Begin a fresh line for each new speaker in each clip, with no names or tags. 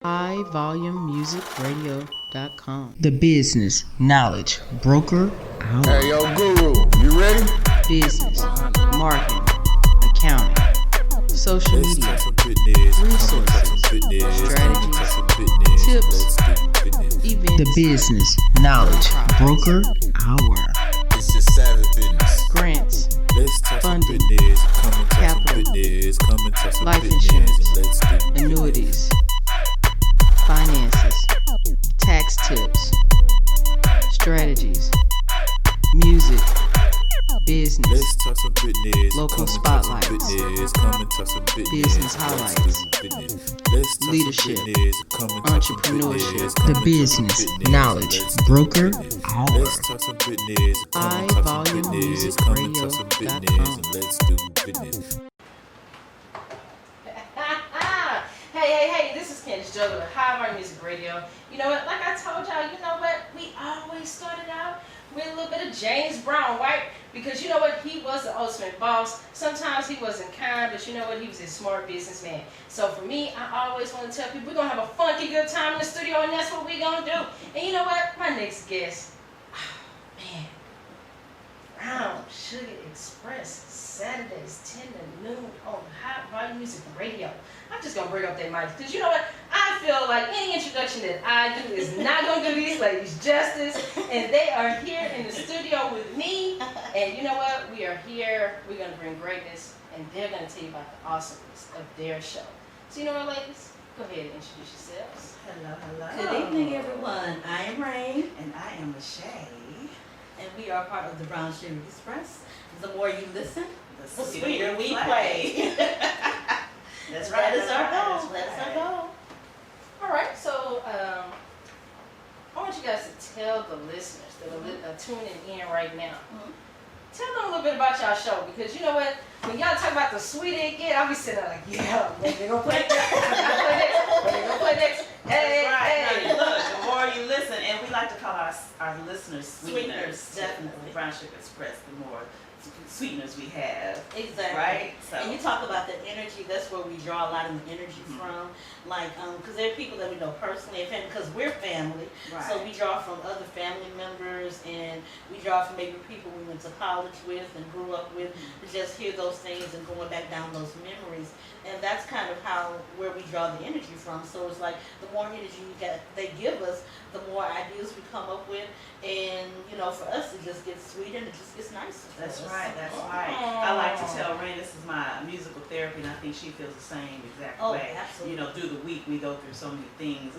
highvolumemusicradio.com. The Business Knowledge Broker Hour.
Hey, yo, Guru, you ready?
Business, marketing, accounting, social media, resources, strategies, tips, events. The Business Knowledge Broker Hour.
It's just savage business.
Grants, funding, capital, life
insurance,
annuities, finances, tax tips, strategies, music, business, local spotlights, business highlights, leadership, entrepreneurship. The Business Knowledge Broker Hour. highvolumemusicradio.com.
Hey, this is Candace Juggler with High Volume Music Radio. You know what, like I told y'all, you know what, we always started out with a little bit of James Brown, right? Because you know what, he was the ultimate boss. Sometimes he wasn't kind, but you know what, he was a smart businessman. So for me, I always want to tell people we're going to have a funky good time in the studio, and that's what we're going to do. And you know what, my next guest, man, Brown Sugar Express, Saturdays 10 to noon on High Volume Music Radio. I'm just going to bring up that mic because you know what? I feel like any introduction that I do is not going to do these ladies justice. And they are here in the studio with me. And you know what? We are here. We're going to bring greatness. And they're going to tell you about the awesomeness of their show. So you know what, ladies? Go ahead and introduce yourselves.
Hello.
Good evening, everyone. I am Raine,
And I am Meschet.
and we are part of the Brown Sugar Express. The more you listen,
The
sweeter we play.
That's right.
That is our goal.
That's
That's our
right.
goal.
All right. So I want you guys to tell the listeners that are tuning in right now. Tell them a little bit about y'all show, because you know what? When y'all talk about the sweeter it get, I'll be sitting there like, yeah, when they gonna play next? When they gonna play next? Hey,
That's right.
hey.
Now, look, the more you listen, and we like to call our listeners sweeteners.
Definitely.
Brown Sugar Express, the more sweeteners we have.
Exactly.
Right? So.
And you talk about the energy, that's where we draw a lot of the energy from. Like, because there are people that we know personally, and because we're family.
Right.
So we draw from other family members, and we draw from maybe people we went to college with and grew up with, to just hear those things and going back down those memories. And that's kind of where we draw the energy from. So it's like the more energy they give us, the more ideas we come up with. And, you know, for us, it just gets sweeter and it just gets nicer.
That's right. I like to tell Rain this is my musical therapy, and I think she feels the same exact way.
Absolutely.
You know, through the week we go through so many things.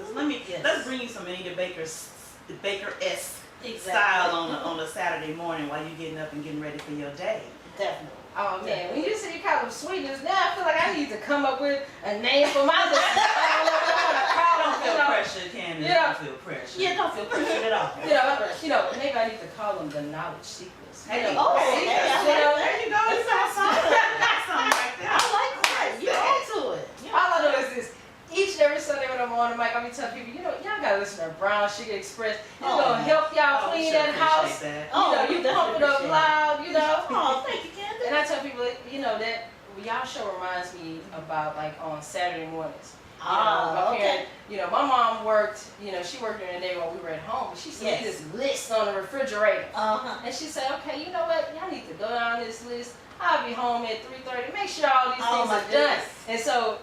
Yes.
Let's bring you some Anita Baker-esque
Exactly.
style on a Saturday morning while you're getting up and getting ready for your day.
Definitely.
Oh man, when you say you call them sweetness, now I feel like I need to come up with a name for my listeners. I don't know what I want to call them.
Don't feel pressure, Candace.
Yeah.
Don't feel pressure.
Yeah, don't feel pressured at all.
You know, maybe I need to call them the knowledge seekers.
Hey,
Oh,
hey,
okay.
there you go. It's something like that.
I like that. You're into it.
All I know is this. Each and every Sunday when I'm on the mic, I'll be telling people, you know, y'all gotta listen to Brown Sugar Express. It's gonna help y'all clean that house.
That.
You know, you pump it up loud, you know.
Oh, thank you, Candace.
And I tell people, you know, that y'all show reminds me about like on Saturday mornings. My parent, you know, my mom worked, you know, she worked during the day while we were at home, but she sent me this list on the refrigerator. And she said, okay, you know what, y'all need to go down this list. I'll be home at 3:30. Make sure all these things are done. And so,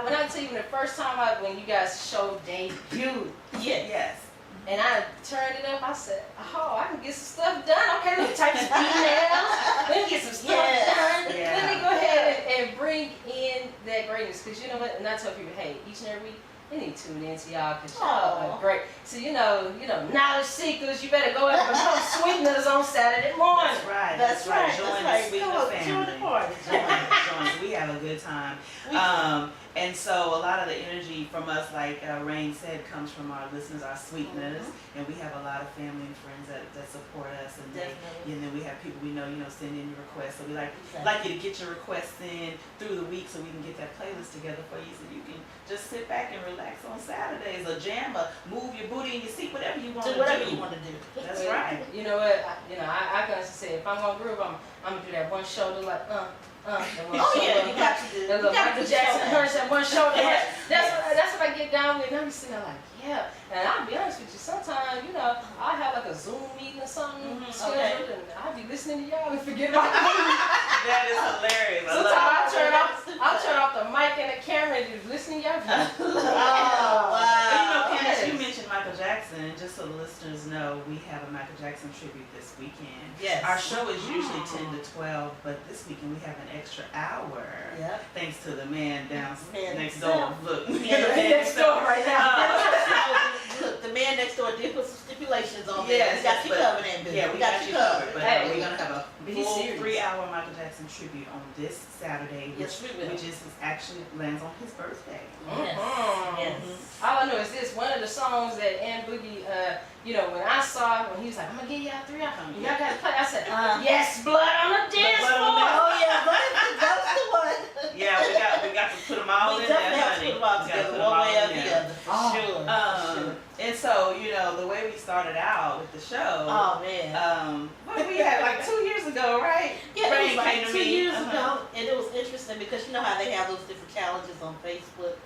when I tell you the first time when you guys showed debuted,
Yes.
and I turned it up, I said, oh, I can get some stuff done. Okay, let me type some emails. Let me get some stuff done.
Yeah.
Let me go ahead and bring in that greatness. Because you know what? And I tell people, hey, each and every week, they need to tune into y'all because y'all are great. So, you know, knowledge seekers, you better go and become sweeteners on Saturday morning.
That's right. Join the sweetener family.
Join the party.
Join. We have a good time. And so a lot of the energy from us, like Rain said, comes from our listeners, our sweeteners, and we have a lot of family and friends that support us, and then we have people we know, send in your requests. So we like you to get your requests in through the week so we can get that playlist together for you, so you can just sit back and relax on Saturdays, or jam, or move your booty in your seat, whatever you want to do.
Whatever you want to do.
That's right.
You know what? I gotta say, if I'm gonna groove, I'm gonna do that one shoulder like
Oh yeah, you got to do.
That little Michael Jackson hurts that one shoulder. That's what I get down with. And I'm sitting there like, yeah. And I'll be honest with you, sometimes, you know, I'll have like a Zoom meeting or something scheduled, and I'll be listening to y'all and forget about the movie.
That is hilarious.
Sometimes I'll turn off the mic and the camera and just listen to y'all.
Wow.
And you know, Candace, you mentioned Michael Jackson, and just so the listeners know, we have a Michael Jackson tribute this weekend.
Yes.
Our show is usually 10 to 12, but this weekend we have an extra hour.
Yep.
Thanks to the man down next
himself.
door. Look,
Yeah,
Next door right now.
Look, the man next door did put some stipulations on
Yes,
there. We got you
but-
covered, and
Yeah, we got you covered. But
Hey,
we're gonna have a
be
full
serious.
3-hour Michael Jackson tribute on this Saturday,
Yes, we will.
which is actually lands on his birthday.
Yes.
Mhm.
Yes.
All I know is this, one of the songs that Ann Boogie, you know, when I saw it, when he was like, I'm gonna give y'all 3 hours, y'all gotta play, I said, yes, blood on the dance
Blood
floor.
on the dance
Oh yeah, that's the one.
Yeah, we got to put them all
We
in there,
definitely have to
honey.
put them all
We gotta
together,
put 'em
one
all
way or
in
the
there.
other, for sure. For sure.
And so, you know, the way we started out with the show,
Oh man.
what we had like 2 years ago, right?
Yeah, it
Raine
was
came
like
to
2
me.
years ago, and it was interesting because you know how they have those different challenges on Facebook,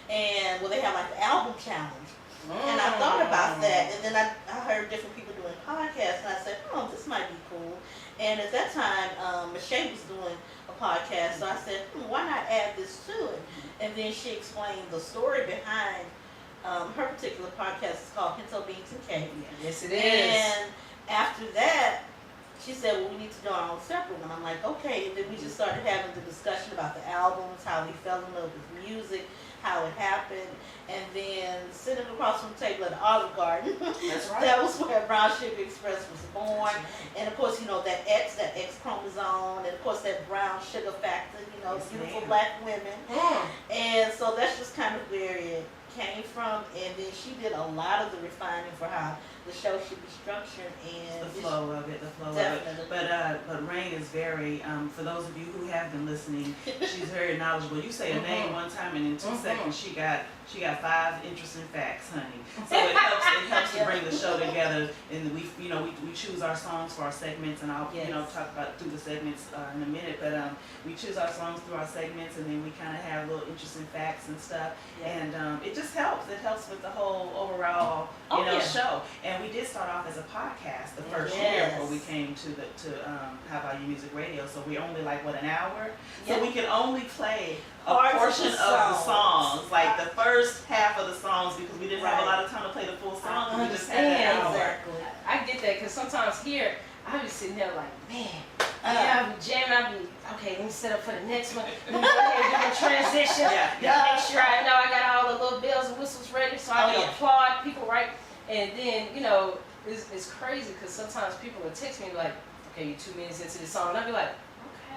and well, they have like the album challenge. And I thought about that, and then I heard different people doing podcasts, and I said, oh, this might be cool. And at that time, Meschet was doing a podcast, so I said, why not add this to it? And then she explained the story behind her particular podcast. It's called Pinto Beans and Cake.
Yes, it is.
And after that, she said, well, we need to do our own separate one. I'm like, okay. And then we just started having the discussion about the albums, how we fell in love with music, how it happened. And then sitting across from the table at the Olive Garden,
That's right.
that was where Brown Sugar Express was born. And of course, you know, that X chromosome, and of course that brown sugar factor, you know,
Yes,
beautiful
ma'am.
black women.
Mm.
And so that's just kind of where it came from. And then she did a lot of the refining for how the show should be structured and
The flow of it.
Definitely.
But Raine is very, for those of you who have been listening, she's very knowledgeable. You say a name one time, and in 2 seconds she got 5 interesting facts, honey. So it helps to bring the show together. And we choose our songs for our segments, and I'll talk about through the segments in a minute. But we choose our songs through our segments, and then we kind of have little interesting facts and stuff. And it just helps. It helps with the whole overall show. And we did start off as a podcast the first year before we came to How About You Music Radio. So we only like an hour. So we can only play a portion of the songs, like the first half of the songs, because we didn't have a lot of time to play the full song. We just had that hour.
Exactly.
I get that, because sometimes here, I be sitting there like, man, I be jamming, I be, okay, let me set up for the next one. Let me go ahead and do the transition. Make sure I know I got all the little bells and whistles ready so I can applaud people, right? And then, you know, it's crazy because sometimes people will text me like, okay, you're 2 minutes into the song. And I'll be like,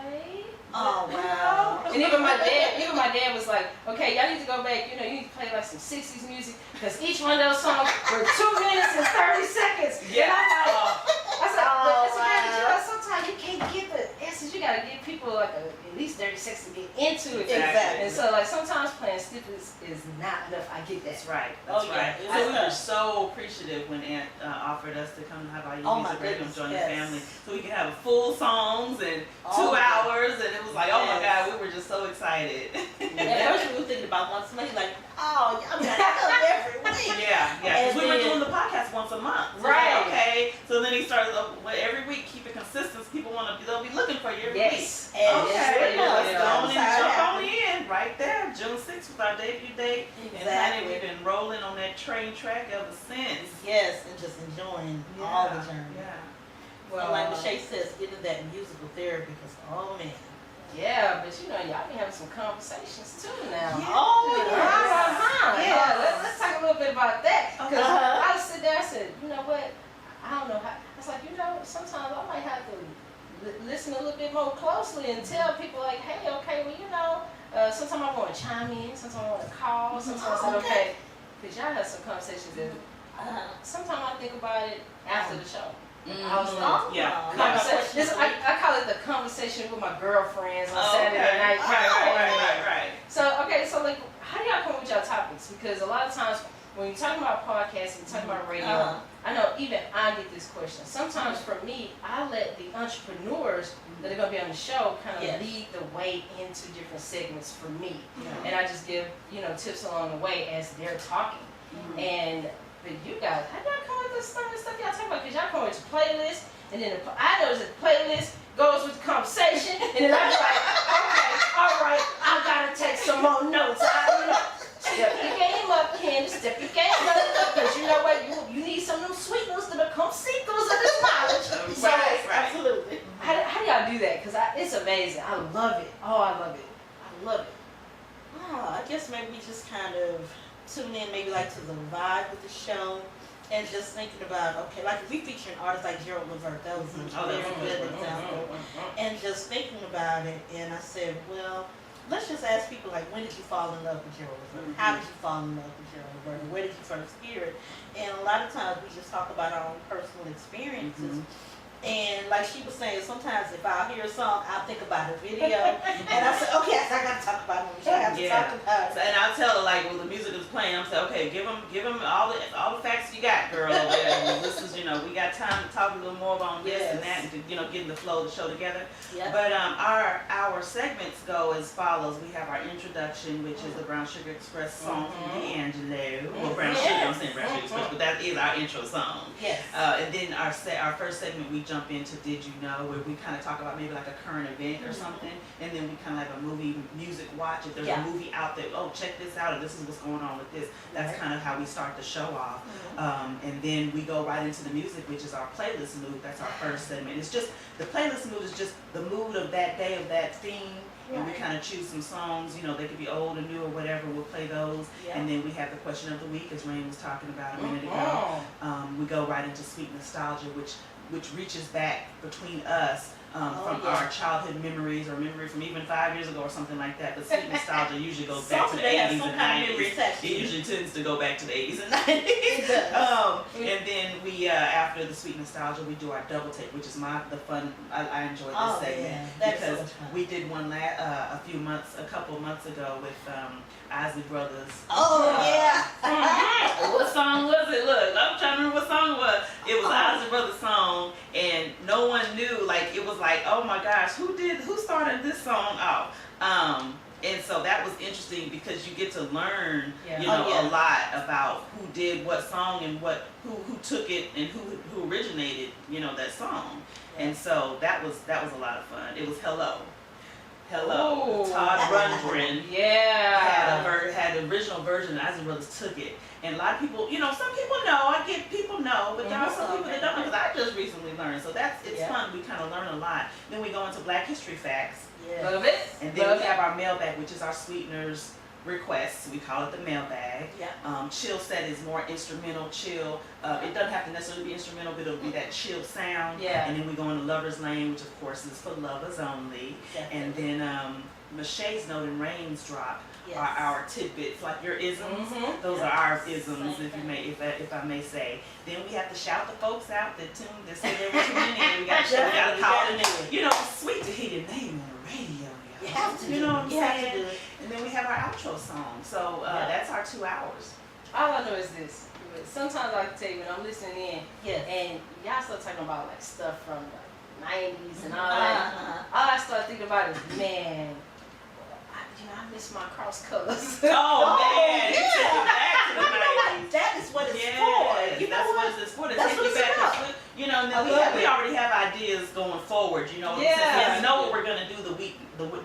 okay.
Oh, wow.
And even my dad was like, okay, y'all need to go back, you need to play like some 60s music because each one of those songs were 2 minutes and 30 seconds.
Yeah.
And I said, but it's
wow.
okay, sometimes you can't get the essence. You got to give people like at least 30 seconds to get into it.
Exactly.
And so like sometimes playing stiff is not enough. I get that.
That's right.
Oh,
That's
yeah.
right.
It's
So we were
tough.
so appreciative when Aunt offered us to come to How About You
Oh, my
Music Radio and
goodness,
join
yes.
the family, so we could have full songs and 2
Oh, yeah.
hours, and it was like, oh my
Yes.
God, we were just so excited.
At first we were thinking about once a month, like, oh, y'all got to come every week.
Yeah, because
And
we were
then-
doing the podcast once a month. So
Right.
like, okay. So then he started every week, keep it consistent. People they'll be looking for you every
Yes.
week.
And
Okay,
yeah,
let's
yeah.
go on and
That's how it
jump on
happened.
in right there. June 6th was our debut date. And honey, we've been rolling on that train track ever since.
Yes, and just enjoying all the journey.
Yeah.
Well, like Meschet says, getting that musical therapy, because, oh man.
Yeah, but y'all be having some conversations too now.
Yeah. Oh,
Yeah, let's talk a little bit about that. Because
Uh-huh.
I was sitting there, I said, you know what? I don't know how. I was like, sometimes I might have to listen a little bit more closely and tell people like, hey, okay, well, sometimes I want to chime in, sometimes I want to call, sometimes I say, okay. Because y'all have some conversations that sometimes I think about it after the show. I was like,
Yeah.
I call it the conversation with my girlfriends on Saturday night.
Right.
So, okay, so like, how do y'all come with y'all topics? Because a lot of times when you're talking about podcasting, talking about radio, I know even I get this question. Sometimes for me, I let the entrepreneurs that are going to be on the show kind of lead the way into different segments for me. And I just give, tips along the way as they're talking. But you guys, how y'all come with this stuff y'all talking about? Because y'all come with your playlist, and then I notice that the playlist goes with the conversation, and then I'm like, okay, all right, I gotta take some more notes. Step your game up, Candace. Step your game up, because you know what? You need some of them sweeteners to become seekers of this knowledge.
Right, absolutely.
How do y'all do that? Because it's amazing. I love it. Oh, I love it. I love it.
Oh, I guess maybe we just kind of tune in maybe like to the vibe of the show and just thinking about, okay, like if we feature an artist like Gerald Levert, that was a very good example, and just thinking about it, and I said, well, let's just ask people like, when did you fall in love with Gerald Levert? How did you fall in love with Gerald Levert? Where did you first hear it? And a lot of times we just talk about our own personal experiences. And like she was saying, sometimes if I hear a song, I'll think about a video, and I say, okay, I gotta talk about it. I have to talk about it.
And I'll tell her like, well, the music is playing. I'm saying, okay, give them all the facts you got, girl. This is, we got time to talk a little more about this and that, and to, get the flow of the show together. But our segments go as follows. We have our introduction, which is the Brown Sugar Express song from D'Angelo. Well, Brown Sugar, I'm saying Brown Sugar Express, but that is our intro song. And then our first segment, we jump into Did You Know, where we kind of talk about maybe like a current event or something, and then we kind of like a movie music watch. If there's a movie out there, oh, check this out, or this is what's going on with this. That's kind of how we start the show off. And then we go right into the music, which is our playlist mood. That's our first segment. It's just, the playlist mood is just the mood of that day, of that theme. And we kind of choose some songs, they could be old or new or whatever, we'll play those. And then we have the question of the week, as Raine was talking about a minute ago. We go right into sweet nostalgia, which reaches back between us from our childhood memories, or memory from even 5 years ago or something like that. But sweet nostalgia usually goes back to the 80s and 90s. It usually tends to go back to the 80s and 90s. And then we, after the sweet nostalgia, we do our double take, which is the fun. I enjoy this segment because we did one a couple months ago with Isley Brothers. What song was it? Look, I'm trying to remember what song it was. It was Isley Brothers' song, and no one knew. Like, it was like, oh my gosh, who started this song off? And so that was interesting because you get to learn, a lot about who did what song and who took it and who originated, that song. And so that was a lot of fun. It was Hello. Todd Rundgren had the original version, and Isley Brothers took it. And a lot of people, some people know, I get people know, but there are some people that don't know, because I just recently learned. So it's fun. We kind of learn a lot. Then we go into Black History Facts.
Love it.
And then we have our mailbag, which is our sweeteners requests. We call it the mailbag. Chill set is more instrumental, chill. It doesn't have to necessarily be instrumental, but it'll be that chill sound. And then we go into Lover's Lane, which of course is for lovers only. And then Meschet's Note and Raine's Drop are our tidbits, like your isms. Those are our isms, if I may say. Then we have to shout the folks out that say they were tuning in. We got to call them in. It's sweet to hear your name on the radio.
You have to.
You know what I'm saying? And then we have our outro song. So that's our 2 hours.
All I know is this. Sometimes I can tell you when I'm listening in, and y'all start talking about like stuff from the 90s and all that. All I start thinking about is, man, I miss my cross colors.
Oh man, you took me back to the 90s.
That is what it's for.
That's what it's for. To take you back to, and then we already have ideas going forward. Since we know what we're gonna do the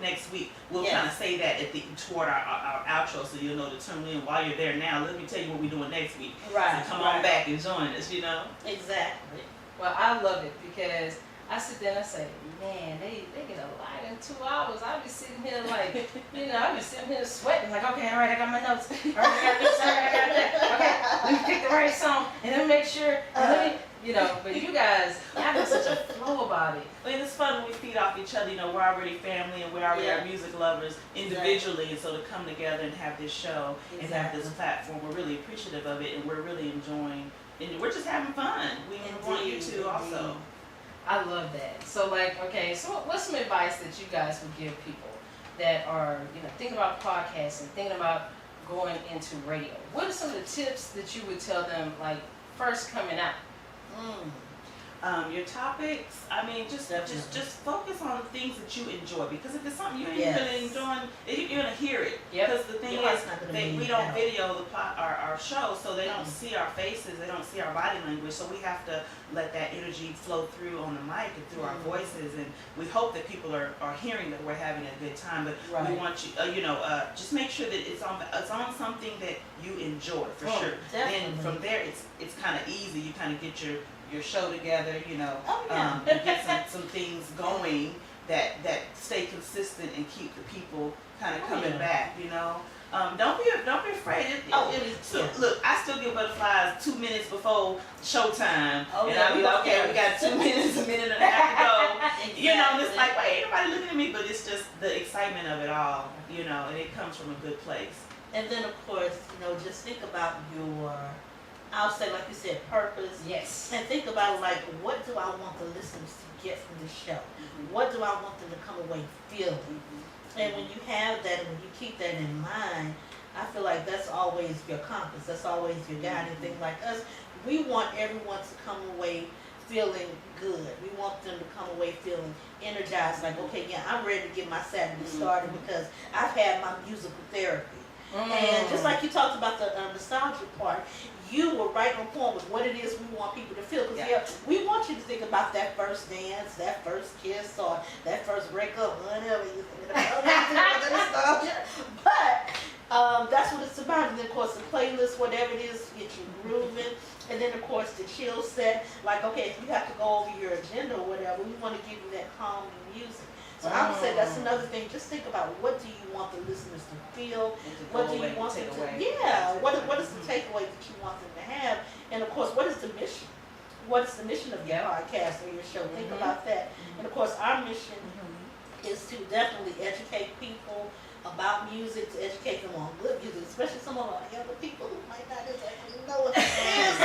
next week, we'll kind of say that toward our outro, so you'll know to tune in while you're there. Now, let me tell you what we're doing next week.
Right.
So come on back and join us.
Exactly.
Well, I love it because I sit there and I say, man, they get a lot in 2 hours. I'll be sitting here like, I'll be sitting here sweating like, okay, all right, I got my notes. All right, I got this, all right, I got that. Okay, let me pick the right song and then make sure, but you guys have such a flow about it.
I mean, it's fun when we feed off each other. We're already family and we're already music lovers individually, and so to come together and have this show and have this platform, we're really appreciative of it, and we're really enjoying, and we're just having fun. We want you to also.
I love that. So so what's some advice that you guys would give people that are, thinking about podcasting, thinking about going into radio? What are some of the tips that you would tell them, like first coming out?
Your topics, I mean, just focus on the things that you enjoy, because if it's something you ain't
Yes.
really enjoying, you're gonna hear it.
Yep.
Because the thing
Your
is,
heart's not gonna
we
be
don't
out.
video our show, so they don't see our faces, they don't see our body language, so we have to let that energy flow through on the mic and through our voices, and we hope that people are hearing that we're having a good time. But we
Right.
want you, just make sure that it's on something that you enjoy for sure.
Definitely.
Then from there, it's kind of easy. You kind of get your show together,
Oh, yeah.
and get some things going that stay consistent and keep the people kind of coming back. Don't be afraid. Look, I still get butterflies 2 minutes before showtime,
Oh,
and
yeah,
I'll be like, okay, we got 2 minutes, a minute and a half to go. And it's like, wait, ain't nobody looking at me, but it's just the excitement of it all, and it comes from a good place.
And then of course, just think about I'll say, like you said, purpose.
Yes.
And think about, like, what do I want the listeners to get from this show? What do I want them to come away feeling? And when you have that, and when you keep that in mind, I feel like that's always your compass. That's always your guiding thing. Like us, we want everyone to come away feeling good. We want them to come away feeling energized. Like, okay, yeah, I'm ready to get my Saturday started because I've had my musical therapy. And just like you talked about the nostalgia part, you were right on point with what it is we want people to feel. Because we want you to think about that first dance, that first kiss, or that first breakup, whatever you think about. But that's what it's about. And then, of course, the playlist, whatever it is, get you grooving. And then, of course, the chill set. Like, okay, if you have to go over your agenda or whatever, we want to give you that calming music. So I would say that's another thing. Just think about, what do you want the listeners to feel? What do you want them to? Yeah. What is the takeaway that you want them to have? And of course, what is the mission? What is the mission of your podcast or your show? Think about that. And of course, our mission is to definitely educate people about music, to educate them on good music, especially some of our younger people who might not exactly know what it is.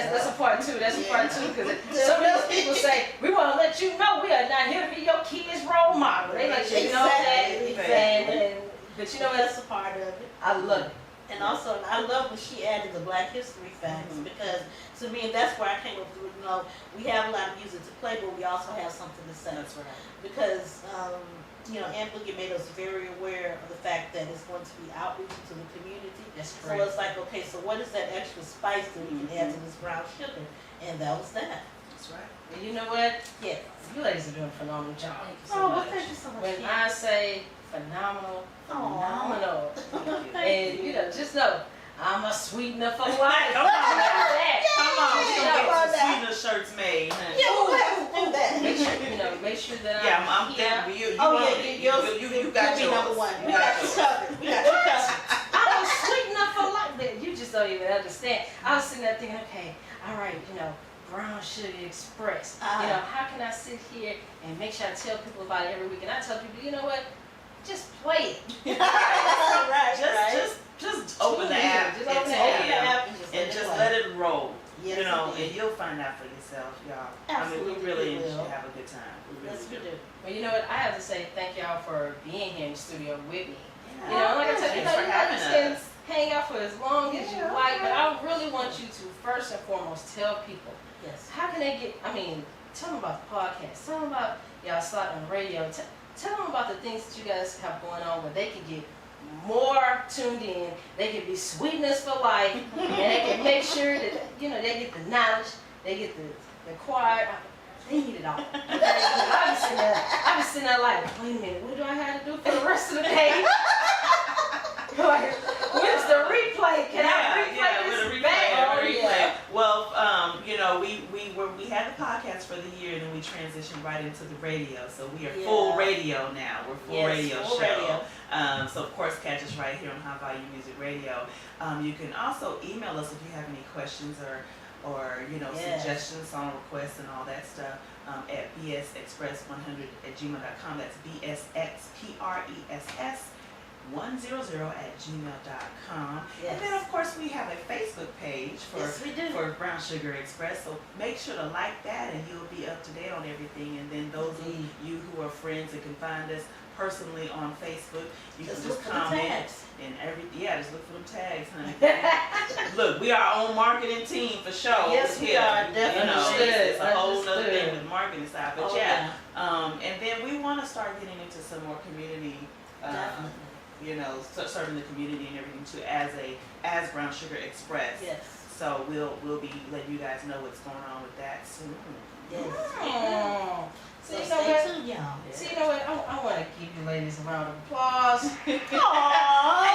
That's a part two. That's a part two, because some of those people say, we want to let you know we are not here to be your kids' role model. They let you know that. But you know what?
That's a part of it.
I love it.
And also, I love when she added the Black History facts, because to me, that's where I came up with, we have a lot of music to play, but we also have something to say.
That's right.
Because, Ann Boogie made us very aware of the fact that it's going to be outreach to the community.
That's
So
correct.
it's like, okay, so what is that extra spice that we can add to this brown sugar? And that was that.
That's right.
And you know what?
Yes.
You ladies are doing a phenomenal job.
Oh, well, thank you so much.
When I say phenomenal, phenomenal.
Thank
And
you.
Just know, I'm a sweetener for life.
Come on, we
Yeah,
gonna get some sweetener shirts made, honey.
Yeah, we'll have to do that.
Make sure that
I'm
here.
thinking you
You
got
be
yours.
number one.
You
We
got
got you
yours.
covered. We got you covered.
I'm a sweetener for life. You just don't even understand. I was sitting there thinking, okay, all right, Brown Sugar Express. How can I sit here and make sure I tell people about it every week? And I tell people, you know what? Just play it.
Right.
Just open the app.
Just open the app
and just let it roll.
Yes,
And you'll find out for yourself, y'all.
Absolutely,
I mean, we really
we will.
should have a good time. We really
Yes, we
do.
do.
Well, you know what? I have to say thank y'all for being here in the studio with me.
Yeah.
Like I said,
Thanks for
you
having
can
us.
hang out for as long as you
Yeah,
like, but
okay.
I really want you to first and foremost tell people,
Yes.
how can they get, tell them about the podcast, tell them about y'all starting on the radio, tell them about the things that you guys have going on where they can get more tuned in, they can be sweetness for life, and they can make sure that, they get the knowledge, they get the quiet. They need it all. I be sitting there like, wait a minute, what do I have to do for the rest of the day? Like, where's the replay? Can I replay
with a
this
replay,
back?
with a replay. Well, we had the podcast for the year, and then we transitioned right into the radio. So we are full radio now. We're full radio
full
show.
radio.
So of course, catch us right here on High Volume Music Radio. You can also email us if you have any questions or suggestions, song requests, and all that stuff at bsexpress100@gmail.com. That's bsxpress 100@gmail.com.
Yes.
And then of course we have a Facebook page
Yes, we do.
for Brown Sugar Express, so make sure to like that and you'll be up to date on everything. And then those of you who are friends and can find us, personally on Facebook. You can
Just
just
look for the
comment
tags.
and just look for them tags, honey. Look, we are our own marketing team for sure.
Yes, we are, definitely.
It's a whole other
Understood.
thing with marketing side, but
Oh,
and then we want to start getting into some more community.
Definitely.
Serving the community and everything too as Brown Sugar Express.
Yes.
So we'll be letting you guys know what's going on with that soon.
Yes.
So
So
you know
stay
what?
tuned, y'all.
So you know what? I want to give you ladies a round of applause.
Aww,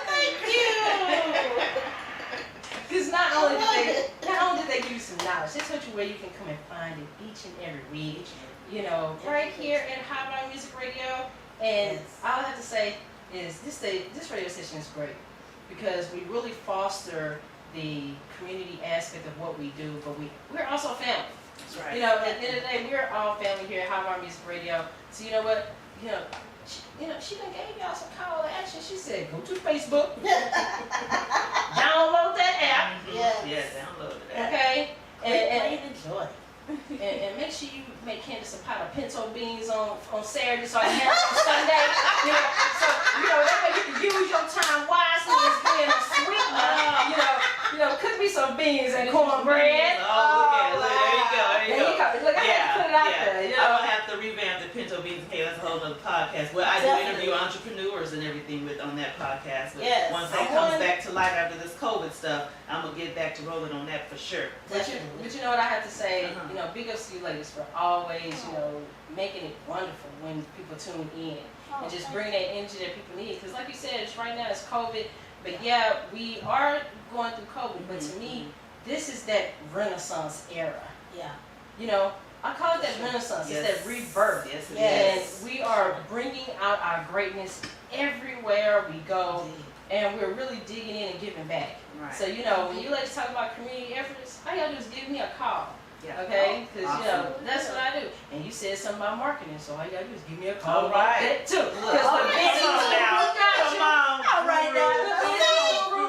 thank you.
Because not only did they give you some knowledge, they told you where you can come and find it each and every week. Right here at High Volume Music Radio. And all I have to say is this radio station is great because we really foster the community aspect of what we do, but we're also family.
That's right.
At the end of the day, we're all family here at High Volume Music Radio. So you know what? She done gave y'all some call to action. She said, go to Facebook, download that app,
Yes.
Download that.
okay,
And enjoy.
and make sure you make Candace a pot of pinto beans on Saturday so I can have it on Sunday. So that way you can use your time wisely as being a sweetener. Cook me some beans and cornbread.
Oh, look at it. There you go.
Look, I had to put it out there.
I don't have to revamp the pinto beans. Hey, that's a whole other podcast. Well, I do interview entrepreneurs and everything on that podcast. But
Yes.
once that comes back to life after this COVID stuff, I'm gonna get back to rolling on that for sure.
But you know what I have to say? Big ups to you ladies for always, making it wonderful when people tune in and just bringing that energy that people need. Because like you said, right now it's COVID, but yeah, we are going through COVID. But to me, this is that Renaissance era.
Yeah.
I call it that Renaissance.
Yes.
It's that rebirth.
Yes, it
And
is.
we are bringing out our greatness everywhere we go. And we're really digging in and giving back.
Right.
So, when you ladies talk about community efforts, all y'all do is give me a call.
Yeah.
Okay? Because,
Awesome.
that's what I do. And you said something about marketing, so all you gotta do is give me a call
All right.
about that too. Because
Look,
the business
come on now. Come on.
All right now.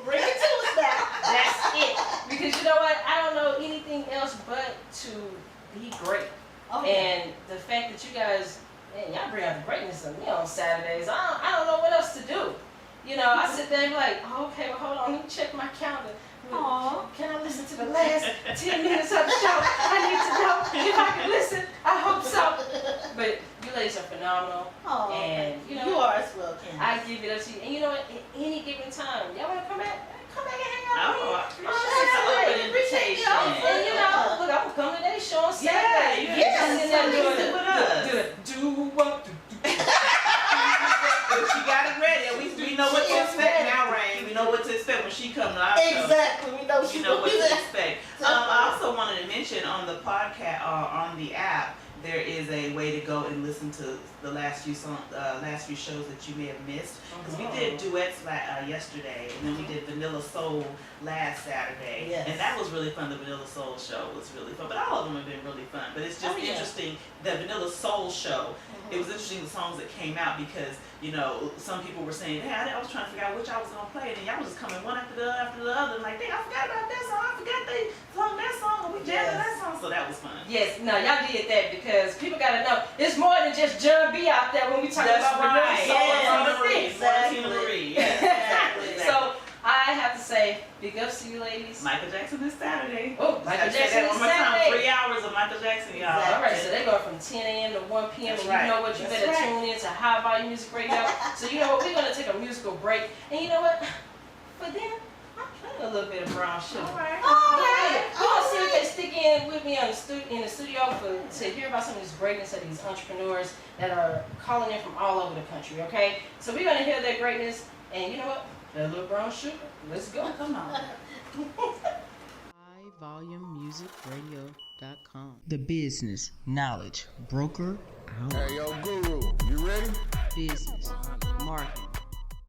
Bring it to us now.
That's it. Because you know what? I don't know anything else but to be great. And the fact that you guys, man, y'all bring out the greatness of me on Saturdays. I don't know what else to do. I sit there and be like, okay, well, hold on, let me check my calendar.
Aww.
Can I listen to the last 10 minutes of the show? I need to know if I can listen. I hope so. But you ladies are phenomenal.
Aw,
And
you are as well, Candace.
I give it up to you. And you know what? At any given time, y'all want to come back? Come back and hang out with me.
I
On
appreciate
Saturday.
it's an open invitation.
And look, I'm coming to that show on Saturday.
Yeah,
Sitting there doing
sit with us. She got it ready. We know what to expect now, Raine. We know what to expect when she comes to our show.
Exactly. We know
You know what to expect. I also wanted to mention on the podcast or on the app, there is a way to go and listen to the last few shows that you may have missed. Because we did duets yesterday, and then we did Vanilla Soul last Saturday,
Yes.
and that was really fun. The Vanilla Soul show was really fun, but all of them have been really fun. But it's just interesting. The Vanilla Soul show. It was interesting the songs that came out because some people were saying, hey, I was trying to figure out which I was gonna play, and then y'all was just coming one after the other. And like, dang, I forgot about that song. I forgot they sung that song, and we jammed that song. So that was fun.
Yes, no, y'all did that because people gotta know it's more than just John B out there when we talk about Vanilla Soul and other things.
Tina Marie. Yes, exactly.
So I have to say, big ups to you ladies.
Michael Jackson this Saturday.
Oh, Michael Jackson this
one more time.
Saturday.
3 hours of Michael Jackson, y'all.
All right, so they go from 10 a.m. to 1 p.m.
That's
and
right.
you know what? You
That's
better
right.
tune in to High Volume Music Radio. So you know what? We're gonna take a musical break, and you know what? For them, I'm playing a little bit of Brown Sugar.
All right.
You want to see if they stick in with me in the studio to hear about some of this greatness of these entrepreneurs that are calling in from all over the country, okay? So we're going to hear their greatness, and you know what? That little Brown Sugar, let's go.
Come on.
HighVolumeMusicRadio.com. The business knowledge broker out.
Hey, yo, Guru, you ready?
Business, marketing,